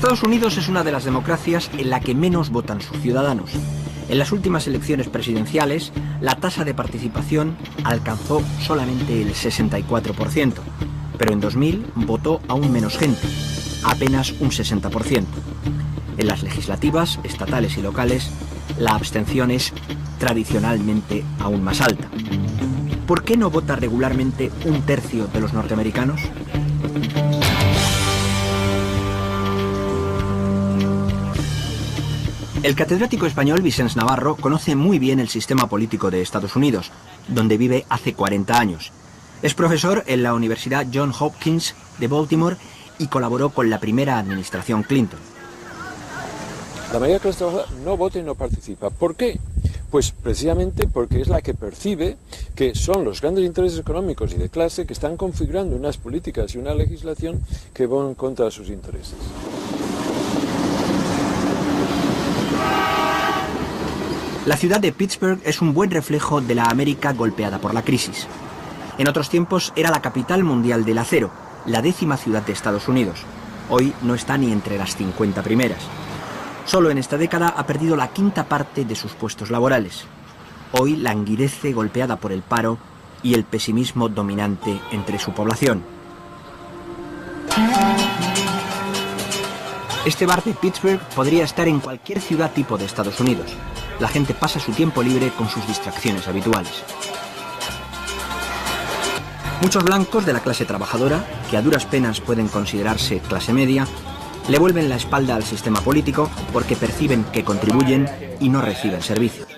Estados Unidos es una de las democracias en la que menos votan sus ciudadanos. En las últimas elecciones presidenciales, la tasa de participación alcanzó solamente el 64%, pero en 2000 votó aún menos gente, apenas un 60%. En las legislativas, estatales y locales, la abstención es tradicionalmente aún más alta. ¿Por qué no vota regularmente un tercio de los norteamericanos? El catedrático español Vicens Navarro conoce muy bien el sistema político de Estados Unidos, donde vive hace 40 años. Es profesor en la Universidad Johns Hopkins de Baltimore y colaboró con la primera administración Clinton. La mayoría de la clase trabajadora no vota y no participa. ¿Por qué? Pues precisamente porque es la que percibe que son los grandes intereses económicos y de clase que están configurando unas políticas y una legislación que van en contra de sus intereses. La ciudad de Pittsburgh es un buen reflejo de la América golpeada por la crisis. En otros tiempos era la capital mundial del acero, la 10ª ciudad de Estados Unidos. Hoy no está ni entre las 50 primeras. Solo en esta década ha perdido la 1/5 parte de sus puestos laborales. Hoy languidece golpeada por el paro y el pesimismo dominante entre su población. Este bar de Pittsburgh podría estar en cualquier ciudad tipo de Estados Unidos. La gente pasa su tiempo libre con sus distracciones habituales. Muchos blancos de la clase trabajadora, que a duras penas pueden considerarse clase media, le vuelven la espalda al sistema político porque perciben que contribuyen y no reciben servicios.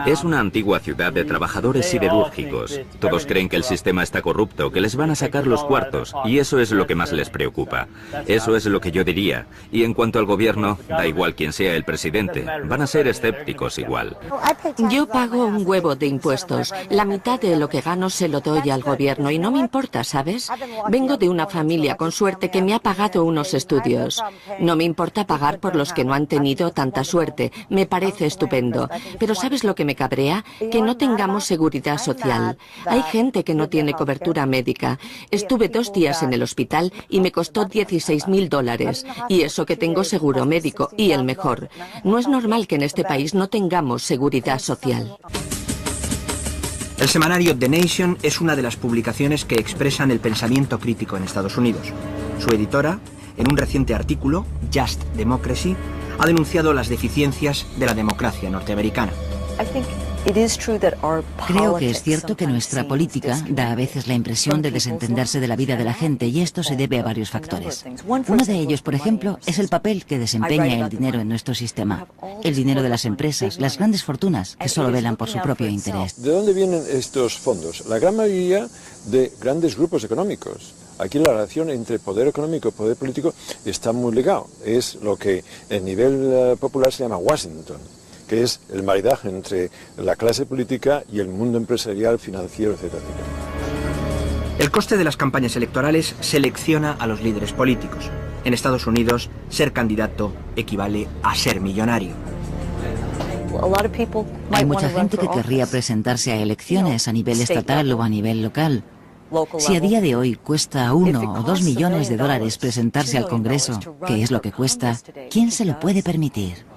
Es una antigua ciudad de trabajadores siderúrgicos. Todos creen que el sistema está corrupto, que les van a sacar los cuartos, y eso es lo que más les preocupa. Eso es lo que yo diría. Y en cuanto al gobierno, da igual quién sea el presidente, van a ser escépticos igual. Yo pago un huevo de impuestos. La mitad de lo que gano se lo doy al gobierno y no me importa, ¿sabes? Vengo de una familia con suerte que me ha pagado unos estudios. No me importa pagar por los que no han tenido tanta suerte. Me parece estupendo. Pero ¿sabes lo que me cabrea? Que no tengamos seguridad social. Hay gente que no tiene cobertura médica. Estuve 2 días en el hospital y me costó $16.000. Y eso que tengo seguro médico, y el mejor. No es normal que en este país no tengamos seguridad social. El semanario The Nation es una de las publicaciones que expresan el pensamiento crítico en Estados Unidos. Su editora, en un reciente artículo, Just Democracy, ha denunciado las deficiencias de la democracia norteamericana. Creo que es cierto que nuestra política da a veces la impresión de desentenderse de la vida de la gente, y esto se debe a varios factores. Uno de ellos, por ejemplo, es el papel que desempeña el dinero en nuestro sistema. El dinero de las empresas, las grandes fortunas, que solo velan por su propio interés. ¿De dónde vienen estos fondos? La gran mayoría de grandes grupos económicos. Aquí la relación entre poder económico y poder político está muy ligado. Es lo que a nivel popular se llama Washington, que es el maridaje entre la clase política y el mundo empresarial, financiero, etc. El coste de las campañas electorales selecciona a los líderes políticos. En Estados Unidos, ser candidato equivale a ser millonario. Hay mucha gente que querría presentarse a elecciones a nivel estatal o a nivel local. Si a día de hoy cuesta $1 o 2 millones de dólares presentarse al Congreso, que es lo que cuesta, ¿quién se lo puede permitir?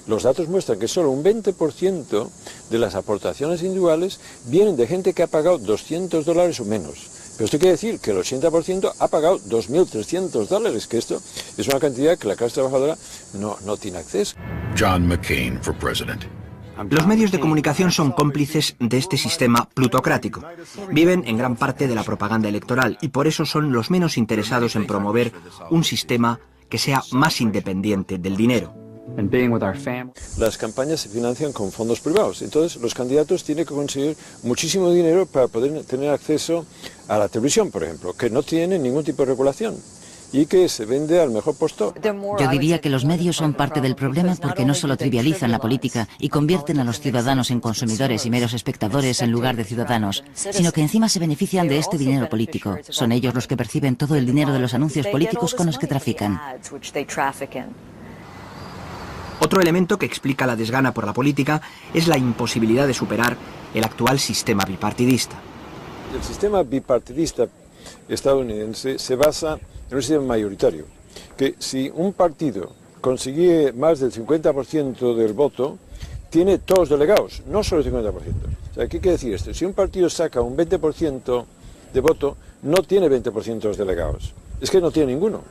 Los datos muestran que solo un 20% de las aportaciones individuales vienen de gente que ha pagado $200 o menos. Pero esto quiere decir que el 80% ha pagado $2.300, que esto es una cantidad que la clase trabajadora no tiene acceso. John McCain for president. Los medios de comunicación son cómplices de este sistema plutocrático. Viven en gran parte de la propaganda electoral y por eso son los menos interesados en promover un sistema que sea más independiente del dinero. Las campañas se financian con fondos privados, entonces los candidatos tienen que conseguir muchísimo dinero para poder tener acceso a la televisión, por ejemplo, que no tiene ningún tipo de regulación y que se vende al mejor postor. Yo diría que los medios son parte del problema porque no solo trivializan la política y convierten a los ciudadanos en consumidores y meros espectadores en lugar de ciudadanos, sino que encima se benefician de este dinero político. Son ellos los que perciben todo el dinero de los anuncios políticos con los que trafican. Otro elemento que explica la desgana por la política es la imposibilidad de superar el actual sistema bipartidista. El sistema bipartidista estadounidense se basa en un sistema mayoritario, que si un partido consigue más del 50% del voto, tiene todos los delegados, no solo el 50%. O sea, ¿qué quiere decir esto? Si un partido saca un 20% de voto, no tiene 20% de los delegados. Es que no tiene ninguno.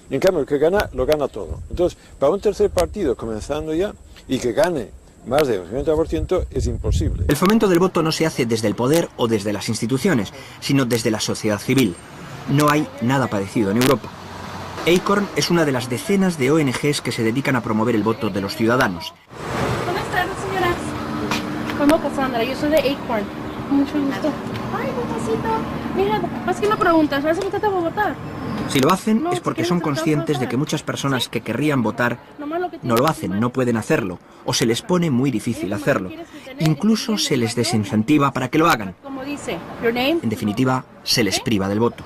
En cambio, el que gana, lo gana todo. Entonces, para un tercer partido, comenzando ya, y que gane más del 50%, es imposible. El fomento del voto no se hace desde el poder o desde las instituciones, sino desde la sociedad civil. No hay nada parecido en Europa. Acorn es una de las decenas de ONGs que se dedican a promover el voto de los ciudadanos. Buenas tardes, señoras. Como Cassandra, yo soy de Acorn. Mucho gusto. Ay, bonito. Mira, más que me preguntas, ¿vas a votar para votar? Si lo hacen es porque son conscientes de que muchas personas que querrían votar no lo hacen, no pueden hacerlo, o se les pone muy difícil hacerlo. Incluso se les desincentiva para que lo hagan. En definitiva, se les priva del voto.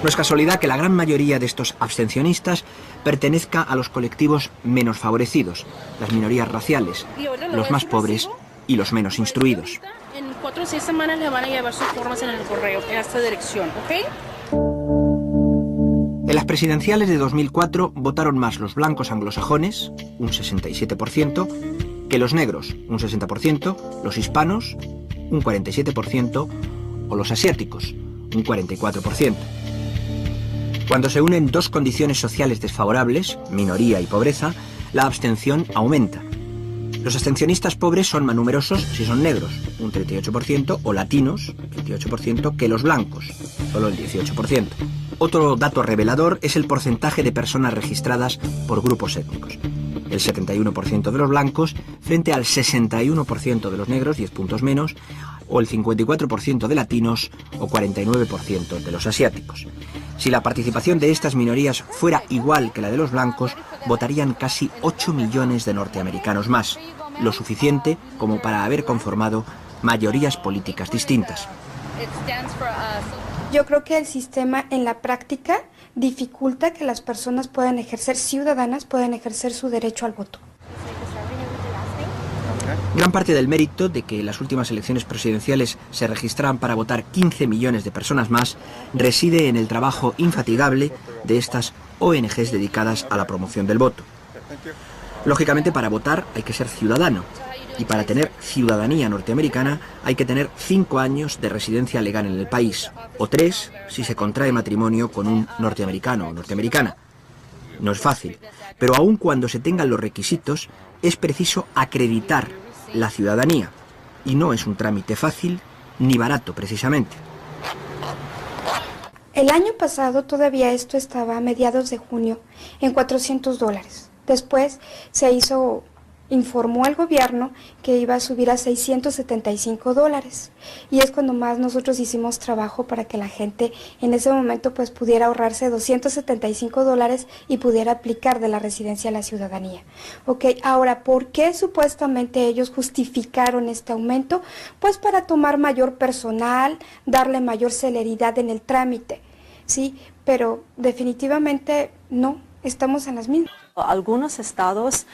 No es casualidad que la gran mayoría de estos abstencionistas pertenezca a los colectivos menos favorecidos, las minorías raciales, los más pobres y los menos instruidos. En 4 o 6 semanas le van a llevar sus formas en el correo, en esta dirección, ¿ok? En las presidenciales de 2004 votaron más los blancos anglosajones, un 67%, que los negros, un 60%, los hispanos, un 47%, o los asiáticos, un 44%. Cuando se unen dos condiciones sociales desfavorables, minoría y pobreza, la abstención aumenta. Los abstencionistas pobres son más numerosos si son negros, un 38%, o latinos, 28%, que los blancos, solo el 18%. Otro dato revelador es el porcentaje de personas registradas por grupos étnicos. El 71% de los blancos frente al 61% de los negros, 10 puntos menos, o el 54% de latinos o 49% de los asiáticos. Si la participación de estas minorías fuera igual que la de los blancos, votarían casi 8 millones de norteamericanos más, lo suficiente como para haber conformado mayorías políticas distintas. Yo creo que el sistema en la práctica dificulta que las personas puedan ejercer, ciudadanas puedan ejercer su derecho al voto. Gran parte del mérito de que en las últimas elecciones presidenciales se registraran para votar 15 millones de personas más reside en el trabajo infatigable de estas ONGs dedicadas a la promoción del voto. Lógicamente, para votar hay que ser ciudadano, y para tener ciudadanía norteamericana hay que tener 5 años de residencia legal en el país, o 3 si se contrae matrimonio con un norteamericano o norteamericana. No es fácil, pero aun cuando se tengan los requisitos, es preciso acreditar la ciudadanía, y no es un trámite fácil ni barato precisamente. El año pasado todavía esto estaba a mediados de junio en $400. Después informó al gobierno que iba a subir a $675, y es cuando más nosotros hicimos trabajo para que la gente en ese momento pues pudiera ahorrarse $275 y pudiera aplicar de la residencia a la ciudadanía. Ok, ahora, ¿por qué supuestamente ellos justificaron este aumento? Pues para tomar mayor personal, darle mayor celeridad en el trámite, ¿sí? Pero definitivamente no, estamos en las mismas. Algunos estados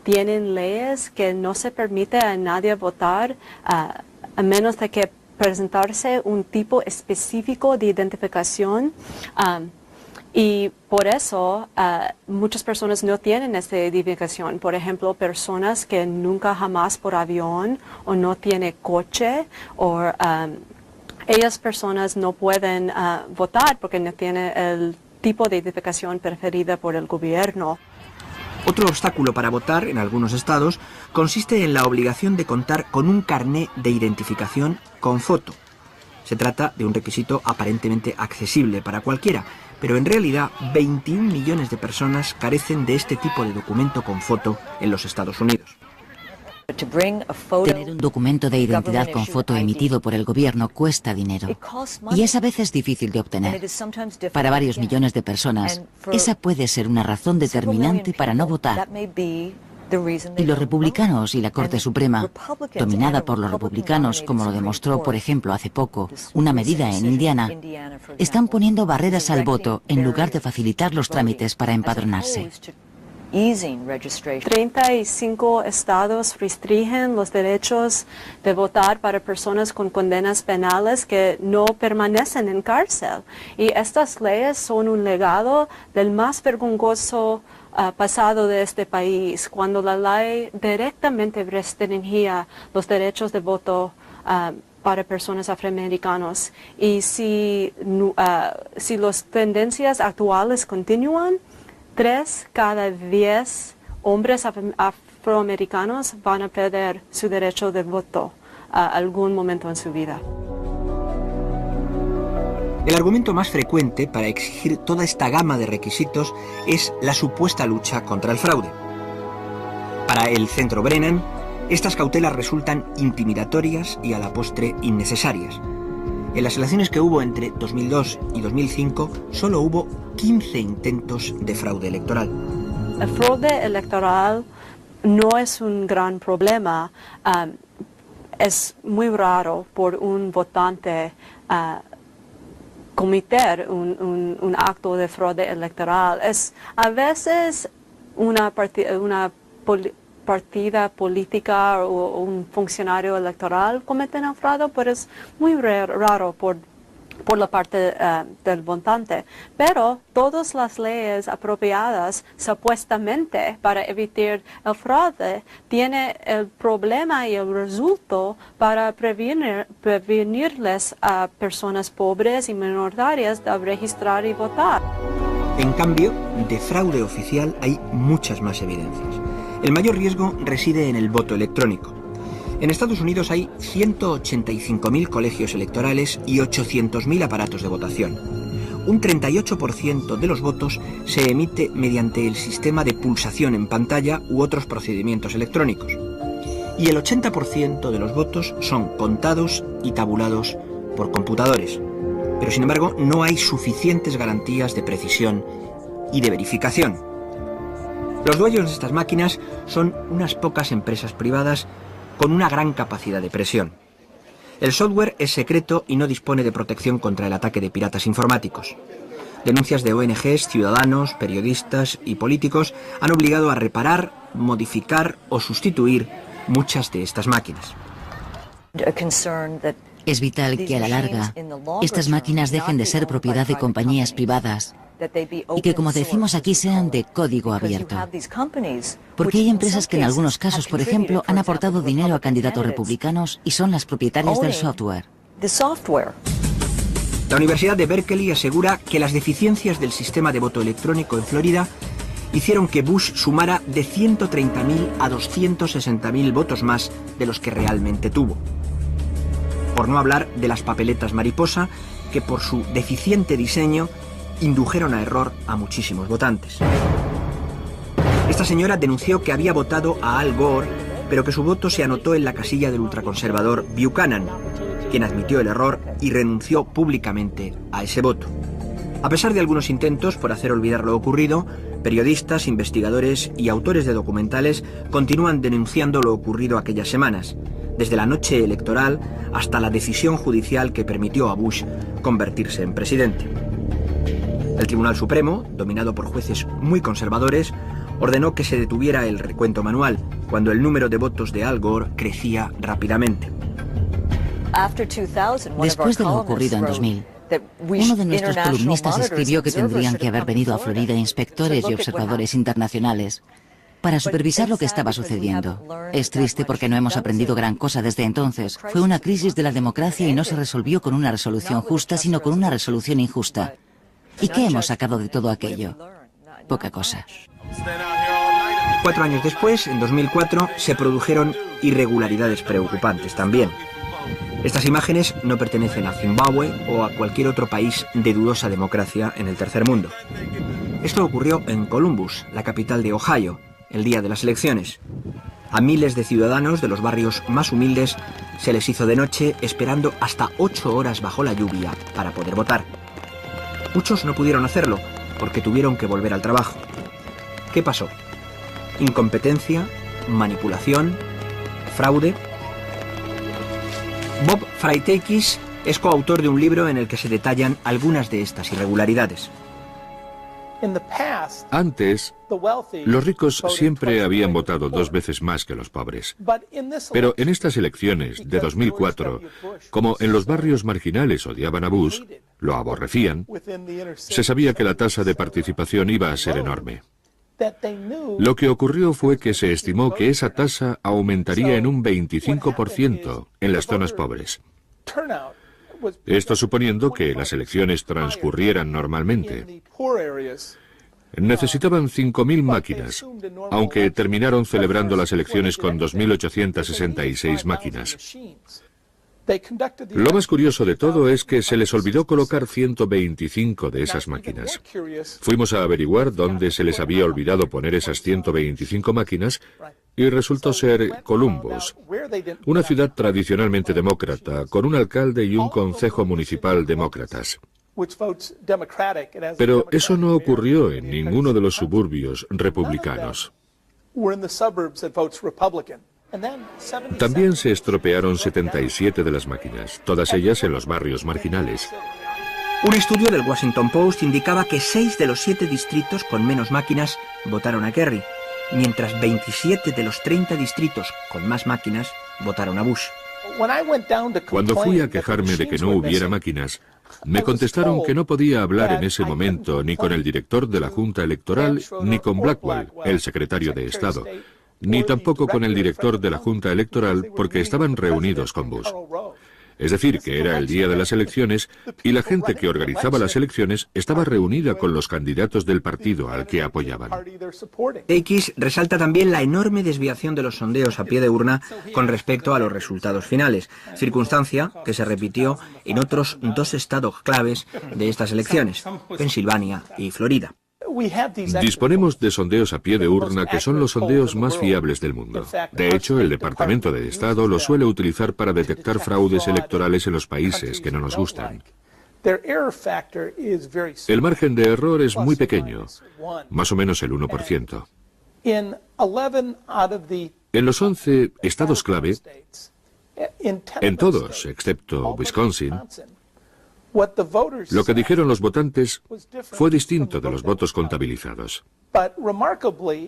tienen leyes que no se permite a nadie votar a menos de que presentarse un tipo específico de identificación. Y por eso muchas personas no tienen esta identificación. Por ejemplo, personas que nunca jamás por avión o no tienen coche, o ellas personas no pueden votar porque no tienen el tipo de identificación preferida por el gobierno. Otro obstáculo para votar en algunos estados consiste en la obligación de contar con un carné de identificación con foto. Se trata de un requisito aparentemente accesible para cualquiera, pero en realidad 21 millones de personas carecen de este tipo de documento con foto en los Estados Unidos. Tener un documento de identidad con foto emitido por el gobierno cuesta dinero, y es a veces difícil de obtener. Para varios millones de personas, esa puede ser una razón determinante para no votar. Y los republicanos y la Corte Suprema, dominada por los republicanos, como lo demostró, por ejemplo, hace poco, una medida en Indiana, están poniendo barreras al voto en lugar de facilitar los trámites para empadronarse. 35 estados restringen los derechos de votar para personas con condenas penales que no permanecen en cárcel. Y estas leyes son un legado del más vergonzoso pasado de este país, cuando la ley directamente restringía los derechos de voto para personas afroamericanas. Y si las tendencias actuales continúan, 3 cada 10 hombres afroamericanos van a perder su derecho de voto a algún momento en su vida. El argumento más frecuente para exigir toda esta gama de requisitos es la supuesta lucha contra el fraude. Para el Centro Brennan, estas cautelas resultan intimidatorias y a la postre innecesarias. En las elecciones que hubo entre 2002 y 2005, solo hubo 15 intentos de fraude electoral. El fraude electoral no es un gran problema. Es muy raro por un votante cometer un acto de fraude electoral. Es a veces una partida política o un funcionario electoral cometen el fraude, pero es muy raro por la parte del votante. Pero todas las leyes apropiadas supuestamente para evitar el fraude tienen el problema y el resultado para prevenirles a personas pobres y minoritarias de registrar y votar. En cambio, de fraude oficial hay muchas más evidencias. El mayor riesgo reside en el voto electrónico. En Estados Unidos hay 185.000 colegios electorales y 800.000 aparatos de votación. Un 38% de los votos se emite mediante el sistema de pulsación en pantalla u otros procedimientos electrónicos. Y el 80% de los votos son contados y tabulados por computadores. Pero sin embargo, no hay suficientes garantías de precisión y de verificación. Los dueños de estas máquinas son unas pocas empresas privadas con una gran capacidad de presión. El software es secreto y no dispone de protección contra el ataque de piratas informáticos. Denuncias de ONGs, ciudadanos, periodistas y políticos han obligado a reparar, modificar o sustituir muchas de estas máquinas. Es vital que a la larga estas máquinas dejen de ser propiedad de compañías privadas y que, como decimos aquí, sean de código abierto. Porque hay empresas que en algunos casos, por ejemplo, han aportado dinero a candidatos republicanos y son las propietarias del software. La Universidad de Berkeley asegura que las deficiencias del sistema de voto electrónico en Florida hicieron que Bush sumara de 130.000 a 260.000 votos más de los que realmente tuvo. Por no hablar de las papeletas mariposa, que por su deficiente diseño indujeron a error a muchísimos votantes. Esta señora denunció que había votado a Al Gore, pero que su voto se anotó en la casilla del ultraconservador Buchanan, quien admitió el error y renunció públicamente a ese voto. A pesar de algunos intentos por hacer olvidar lo ocurrido, periodistas, investigadores y autores de documentales continúan denunciando lo ocurrido aquellas semanas, desde la noche electoral hasta la decisión judicial que permitió a Bush convertirse en presidente. El Tribunal Supremo, dominado por jueces muy conservadores, ordenó que se detuviera el recuento manual, cuando el número de votos de Al Gore crecía rápidamente. Después de lo ocurrido en 2000, uno de nuestros columnistas escribió que tendrían que haber venido a Florida inspectores y observadores internacionales para supervisar lo que estaba sucediendo. Es triste porque no hemos aprendido gran cosa desde entonces. Fue una crisis de la democracia y no se resolvió con una resolución justa, sino con una resolución injusta. ¿Y qué hemos sacado de todo aquello? Poca cosa. 4 años después, en 2004, se produjeron irregularidades preocupantes también. Estas imágenes no pertenecen a Zimbabue o a cualquier otro país de dudosa democracia en el tercer mundo. Esto ocurrió en Columbus, la capital de Ohio, el día de las elecciones. A miles de ciudadanos de los barrios más humildes se les hizo de noche esperando hasta 8 horas bajo la lluvia para poder votar. Muchos no pudieron hacerlo porque tuvieron que volver al trabajo. ¿Qué pasó? Incompetencia, manipulación, fraude. Bob Fraitekis es coautor de un libro en el que se detallan algunas de estas irregularidades. Antes, los ricos siempre habían votado 2 veces más que los pobres. Pero en estas elecciones de 2004, como en los barrios marginales odiaban a Bush, lo aborrecían, se sabía que la tasa de participación iba a ser enorme. Lo que ocurrió fue que se estimó que esa tasa aumentaría en un 25% en las zonas pobres. Esto suponiendo que las elecciones transcurrieran normalmente. Necesitaban 5.000 máquinas, aunque terminaron celebrando las elecciones con 2.866 máquinas. Lo más curioso de todo es que se les olvidó colocar 125 de esas máquinas. Fuimos a averiguar dónde se les había olvidado poner esas 125 máquinas y resultó ser Columbus, una ciudad tradicionalmente demócrata, con un alcalde y un concejo municipal demócratas. Pero eso no ocurrió en ninguno de los suburbios republicanos. También se estropearon 77 de las máquinas, todas ellas en los barrios marginales. Un estudio del Washington Post indicaba que 6 de los 7 distritos con menos máquinas votaron a Kerry, mientras 27 de los 30 distritos con más máquinas votaron a Bush. Cuando fui a quejarme de que no hubiera máquinas, me contestaron que no podía hablar en ese momento ni con el director de la Junta Electoral ni con Blackwell, el secretario de Estado, ni tampoco con el director de la Junta Electoral porque estaban reunidos con Bush. Es decir, que era el día de las elecciones y la gente que organizaba las elecciones estaba reunida con los candidatos del partido al que apoyaban. X resalta también la enorme desviación de los sondeos a pie de urna con respecto a los resultados finales, circunstancia que se repitió en otros 2 estados claves de estas elecciones, Pensilvania y Florida. Disponemos de sondeos a pie de urna que son los sondeos más fiables del mundo. De hecho, el Departamento de Estado los suele utilizar para detectar fraudes electorales en los países que no nos gustan. El margen de error es muy pequeño, más o menos el 1%. En los 11 estados clave, en todos, excepto Wisconsin, lo que dijeron los votantes fue distinto de los votos contabilizados.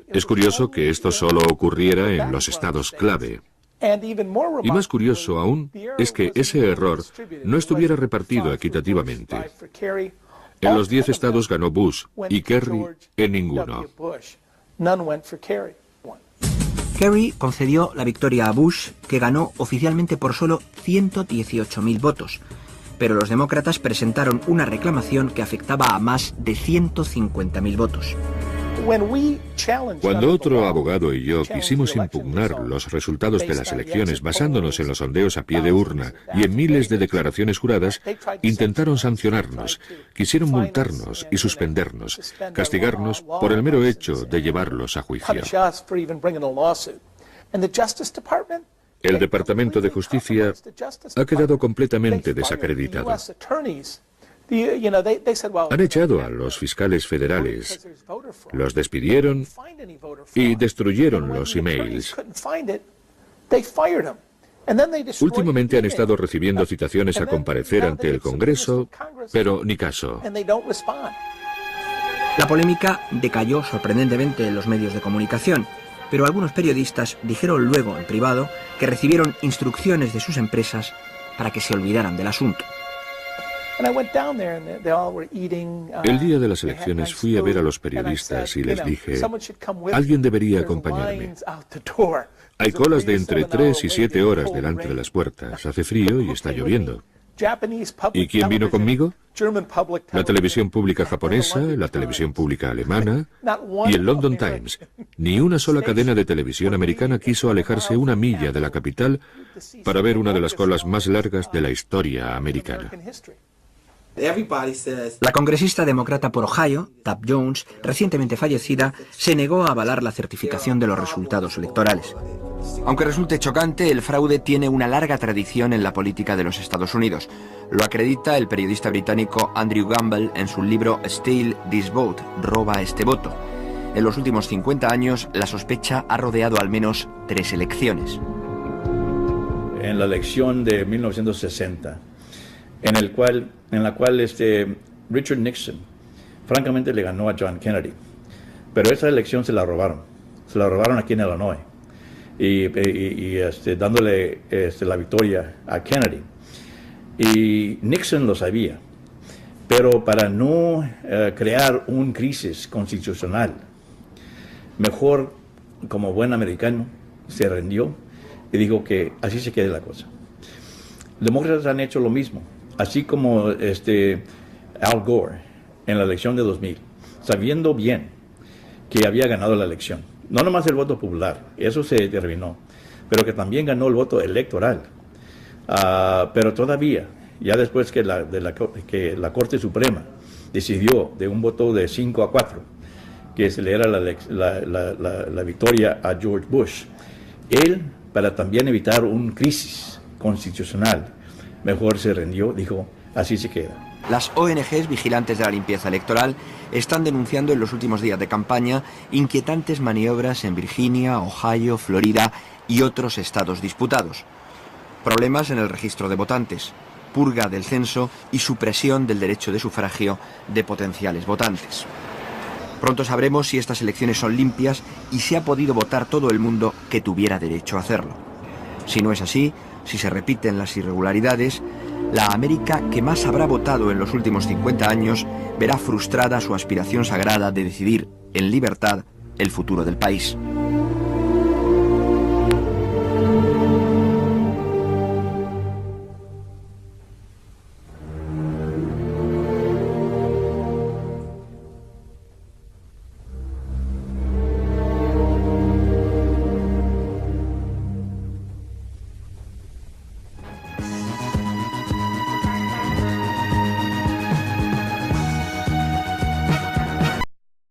Es curioso que esto solo ocurriera en los estados clave. Y más curioso aún es que ese error no estuviera repartido equitativamente. En los 10 estados ganó Bush y Kerry en ninguno. Kerry concedió la victoria a Bush, que ganó oficialmente por solo 118.000 votos. Pero los demócratas presentaron una reclamación que afectaba a más de 150.000 votos. Cuando otro abogado y yo quisimos impugnar los resultados de las elecciones basándonos en los sondeos a pie de urna y en miles de declaraciones juradas, intentaron sancionarnos, quisieron multarnos y suspendernos, castigarnos por el mero hecho de llevarlos a juicio. El Departamento de Justicia ha quedado completamente desacreditado. Han echado a los fiscales federales, los despidieron y destruyeron los emails. Últimamente han estado recibiendo citaciones a comparecer ante el Congreso, pero ni caso. La polémica decayó sorprendentemente en los medios de comunicación, pero algunos periodistas dijeron luego en privado que recibieron instrucciones de sus empresas para que se olvidaran del asunto. El día de las elecciones fui a ver a los periodistas y les dije, alguien debería acompañarme. Hay colas de entre 3 y 7 horas delante de las puertas, hace frío y está lloviendo. ¿Y quién vino conmigo? La televisión pública japonesa, la televisión pública alemana y el London Times. Ni una sola cadena de televisión americana quiso alejarse una milla de la capital para ver una de las colas más largas de la historia americana. La congresista demócrata por Ohio, Tab Jones, recientemente fallecida, se negó a avalar la certificación de los resultados electorales. Aunque resulte chocante, el fraude tiene una larga tradición en la política de los Estados Unidos. Lo acredita el periodista británico Andrew Gamble en su libro Steal This Vote, Roba este voto. En los últimos 50 años, la sospecha ha rodeado al menos 3 elecciones. En la elección de 1960, en la cual Richard Nixon francamente le ganó a John Kennedy. Pero esa elección se la robaron aquí en Illinois, dándole la victoria a Kennedy. Y Nixon lo sabía, pero para no crear una crisis constitucional, mejor, como buen americano, se rindió y dijo que así se quede la cosa. Demócratas han hecho lo mismo, así como Al Gore en la elección de 2000, sabiendo bien que había ganado la elección. No nomás el voto popular, eso se terminó, pero que también ganó el voto electoral. Pero todavía, ya después que la Corte Suprema decidió de un voto de 5-4, que se le era la victoria a George Bush, él, para también evitar una crisis constitucional, mejor se rindió, dijo, así se queda. Las ONGs vigilantes de la limpieza electoral están denunciando en los últimos días de campaña inquietantes maniobras en Virginia, Ohio, Florida y otros estados disputados. Problemas en el registro de votantes, purga del censo y supresión del derecho de sufragio de potenciales votantes. Pronto sabremos si estas elecciones son limpias y si ha podido votar todo el mundo que tuviera derecho a hacerlo. Si no es así, si se repiten las irregularidades, la América que más habrá votado en los últimos 50 años verá frustrada su aspiración sagrada de decidir en libertad el futuro del país.